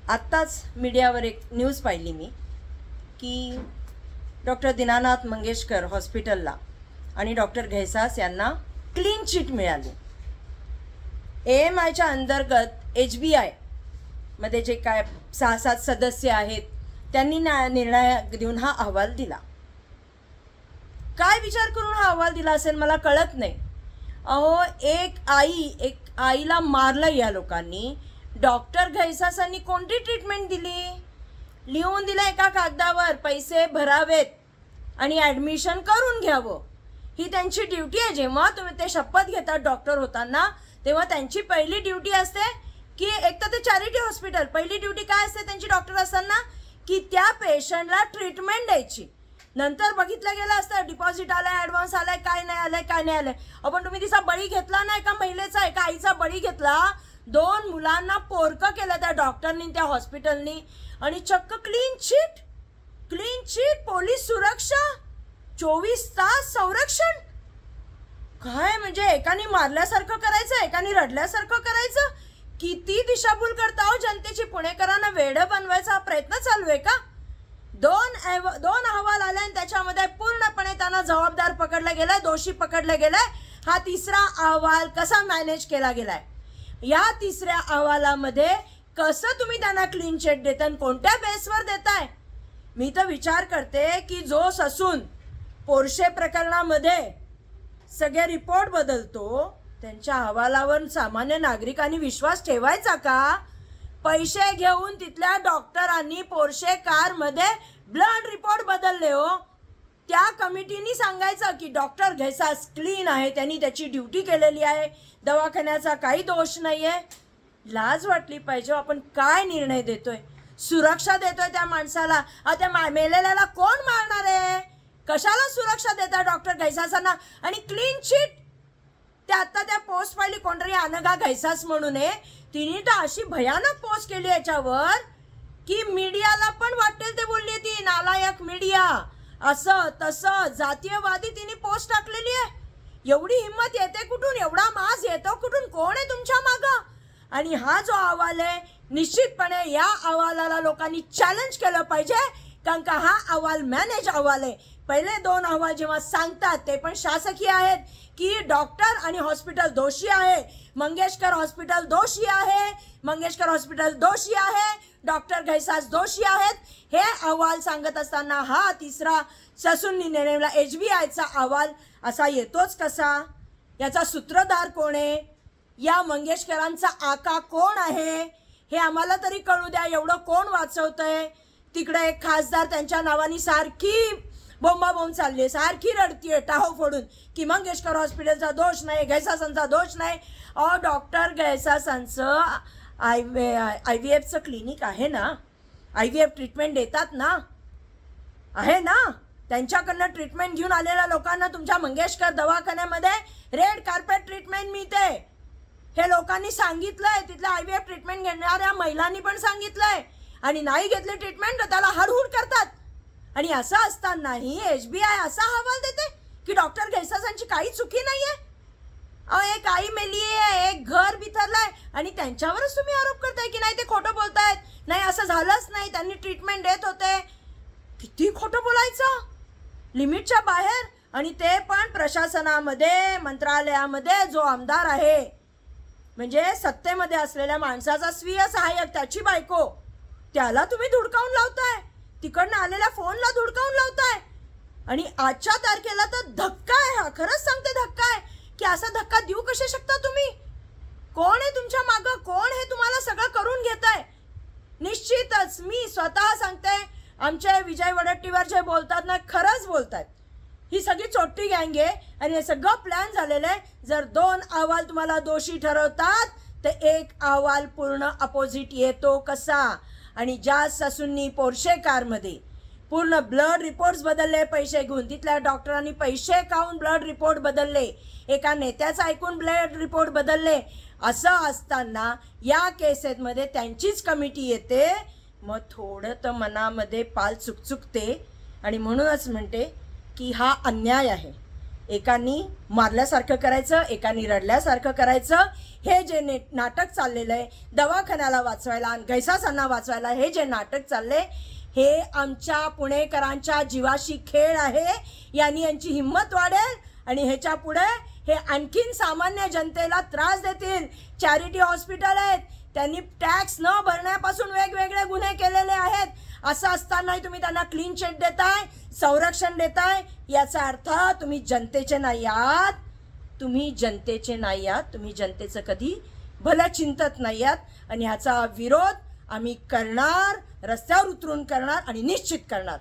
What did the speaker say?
आत्ताच मीडियावर एक न्यूज पाहिली मी की डॉक्टर दीनानाथ मंगेशकर हॉस्पिटलला आणि डॉक्टर घैसास यांना क्लीन चिट मिळाली। AMIच्या अंतर्गत HBI मध्ये जे काय 6-7 सदस्य आहेत त्यांनी निर्णय देऊन हा अहवाल दिला। काय विचार करून हा अहवाल दिला असेल मला कळत नाही। अहो एक आईला मारलं या लोकांनी। डॉक्टर घैसासांनी कोणती ट्रीटमेंट दिली? लिहून दिलं एका कागदावर, पैसे भरावेत आणि ॲडमिशन करून घ्यावं, ही त्यांची ड्यूटी आहे। जेव्हा तुम्ही ते शपथ घेतात डॉक्टर होताना तेव्हा त्यांची पहिली ड्यूटी असते की एक तर ते चॅरिटी हॉस्पिटल, पहिली ड्यूटी काय असते त्यांची डॉक्टर असताना की त्या पेशंटला ट्रीटमेंट द्यायची। नंतर बघितलं गेलं असतं डिपॉझिट आलाय, ॲडव्हान्स आलाय, काय नाही आलंय। आपण तुम्ही तिचा बळी घेतला ना, एका महिलेचा, एका आईचा बळी घेतला। 2 मुलांना पोरकं केलं त्या डॉक्टरनी, त्या हॉस्पिटलनी, आणि चक्क क्लीन चिट, पोलीस सुरक्षा, 24 तास संरक्षण। काय म्हणजे एकाने मारल्यासारखं करायचं, एकाने रडल्यासारखं करायचं? किती दिशाभूल करता हो जनतेची। पुणेकरांना वेडं बनवायचा प्रयत्न चालू आहे का? 2 अहवाल आले आणि त्याच्यामध्ये पूर्णपणे त्यांना जबाबदार पकडलं गेलंय, दोषी पकडलं गेलंय। हा तिसरा अहवाल कसा मॅनेज केला गेलाय? या तिसऱ्या अहवालामध्ये कसं तुम्ही त्यांना क्लीन चिट देता आणि कोणत्या बेसवर देताय? मी तर विचार करते की जो ससून पोर्शे प्रकरणामध्ये सगळे रिपोर्ट बदलतो त्यांच्या अहवालावर सामान्य नागरिकांनी विश्वास ठेवायचा का? पैसे घेऊन तिथल्या डॉक्टरांनी पोर्शे कारमध्ये ब्लड रिपोर्ट बदलले हो। त्या कमिटीनी सांगायचं की डॉक्टर घैसास क्लीन आहे, त्यांनी त्याची ड्यूटी केलेली आहे, दवाखान्याचा काही दोष नाही आहे। लाज वाटली पाहिजे। आपण काय निर्णय देतोय? सुरक्षा देतोय त्या माणसाला। त्या मेलेल्याला कोण मारणार आहे? कशाला सुरक्षा देता डॉक्टर घैसासांना? आणि क्लीन चिट त्या आता त्या पोस्ट पाहिली कोणतरी अनघा घैसास म्हणून आहे, तिने तर अशी भयानक पोस्ट केली याच्यावर की मीडियाला पण वाटेल ते बोलली ती नालायक मीडिया, असं तसं जातीयवादी तिने पोस्ट टाकलेली आहे। एवढी हिम्मत येते कुठून? एवढा माज येतो कुठून? कोण आहे तुमच्या मागं? आणि हा जो अहवाल आहे निश्चितपणे या अहवालाला लोकांनी चॅलेंज केलं पाहिजे, कारण का हा अहवाल मॅनेज अहवाल आहे। पहिले 2 अहवाल जेव्हा सांगतात ते पण शासकीय आहेत की डॉक्टर आणि हॉस्पिटल दोषी आहे, मंगेशकर हॉस्पिटल दोषी आहे, डॉक्टर घैसास दोषी आहेत, हे अहवाल सांगत असताना हा तिसरा ससूननी नेमलेला HBIचा अहवाल असा येतोच कसा? याचा सूत्रधार कोण आहे? या मंगेशकरांचा आका कोण आहे हे आम्हाला तरी कळू द्या। एवढं कोण वाचवतंय? तिकडे एक खासदार त्यांच्या नावानी सारखी बोंबाबोंब चालली आहे, सारखी रडतीये टाहो फोडून की मंगेशकर हॉस्पिटलचा दोष नाही, घैसासांचा दोष नाही। डॉक्टर घैसासांचं IVFचं क्लिनिक आहे ना, IVF ट्रीटमेंट देतात ना, आहे ना, त्यांच्याकडनं ट्रीटमेंट घेऊन आलेल्या लोकांना तुमच्या मंगेशकर दवाखान्यामध्ये रेड कार्पेट ट्रीटमेंट मिळते, हे लोकांनी सांगितलंय। तिथल्या IVF ट्रीटमेंट घेणाऱ्या महिलांनी पण सांगितलंय, आणि नाही घेतली ट्रीटमेंट तर त्याला हडहुड करतात। आणि असं असतानाही HBI असा अहवाल देते की डॉक्टर घैसासांची काही चुकी नाहीये। एक आई मेली आहे, एक घर बिथरलंय, आणि त्यांच्यावरच तुम्ही आरोप करताय की नाही ते खोटं बोलतायत, नाही असं झालंच नाही, त्यांनी ट्रीटमेंट देत होते। किती खोटं बोलायचं, लिमिटच्या बाहेर। आणि ते पण प्रशासनामध्ये, मंत्रालयामध्ये जो आमदार आहे, म्हणजे सत्तेमध्ये असलेल्या माणसाचा स्वीय सहाय्यक, त्याची बायको, त्याला तुम्ही धुडकावून लावताय, तिकडनं आलेल्या फोनला धुडकावून लावताय। आणि आजच्या तारखेला तर धक्का आहे हा, खरंच सांगते धक्का आहे की असा धक्का देऊ कसे शकता तुम्ही? कोण आहे तुमच्या मागं? कोण हे तुम्हाला सगळं करून घेत आहे? निश्चितच मी स्वतः सांगते, आमचे विजय वडेट्टीवार जे बोलतात ना, खरंच बोलतात। ही सगळी चोट्टी गँग आहे आणि हे सगळं प्लॅन झालेलं आहे। जर 2 अहवाल तुम्हाला दोषी ठरवतात तर एक अहवाल पूर्ण अपोजिट येतो कसा? आणि ज्या ससूननी पोर्शे कारमध्ये पूर्ण ब्लड रिपोर्ट्स बदलले पैसे घेऊन, तिथल्या डॉक्टरांनी पैसे खाऊन ब्लड रिपोर्ट बदलले, एका नेत्याचं ऐकून ब्लड रिपोर्ट बदलले, असं असताना या केसेसमध्ये त्यांचीच कमिटी येते, मग थोडं तर मनामध्ये पाल चुकचुकते। आणि म्हणूनच म्हणते की हा अन्याय आहे। एकानी मारल्यासारखं करायचं, एकानी रडल्यासारखं करायचं. हे जे नाटक चाललेलं आहे दवाखान्याला वाचवायला आणि घैसासांना वाचवायला, हे जे नाटक चालले हे आमच्या पुणेकरांच्या जीवाशी खेळ आहे. यांची हिंमत वाढेल आणि ह्याच्या पुढे हे आणखीन सामान्य जनतेला त्रास देतील. चॅरिटी हॉस्पिटल आहेत, त्यांनी टॅक्स न भरण्यापासून वेगवेगळे गुन्हे केलेले आहेत. असं असतानाही तुम्ही त्यांना क्लीन चिट देताय, संरक्षण देताय. याचा अर्थ तुम्ही जनतेचे नाही आहात. तुम्ही जनतेचे नाही आहात. तुम्ही जनतेचं कधी भलं चिंतत नाही आहात. आणि ह्याचा विरोध आम्ही करणार, रस्त्यावर उतरून करणार आणि निश्चित करणार.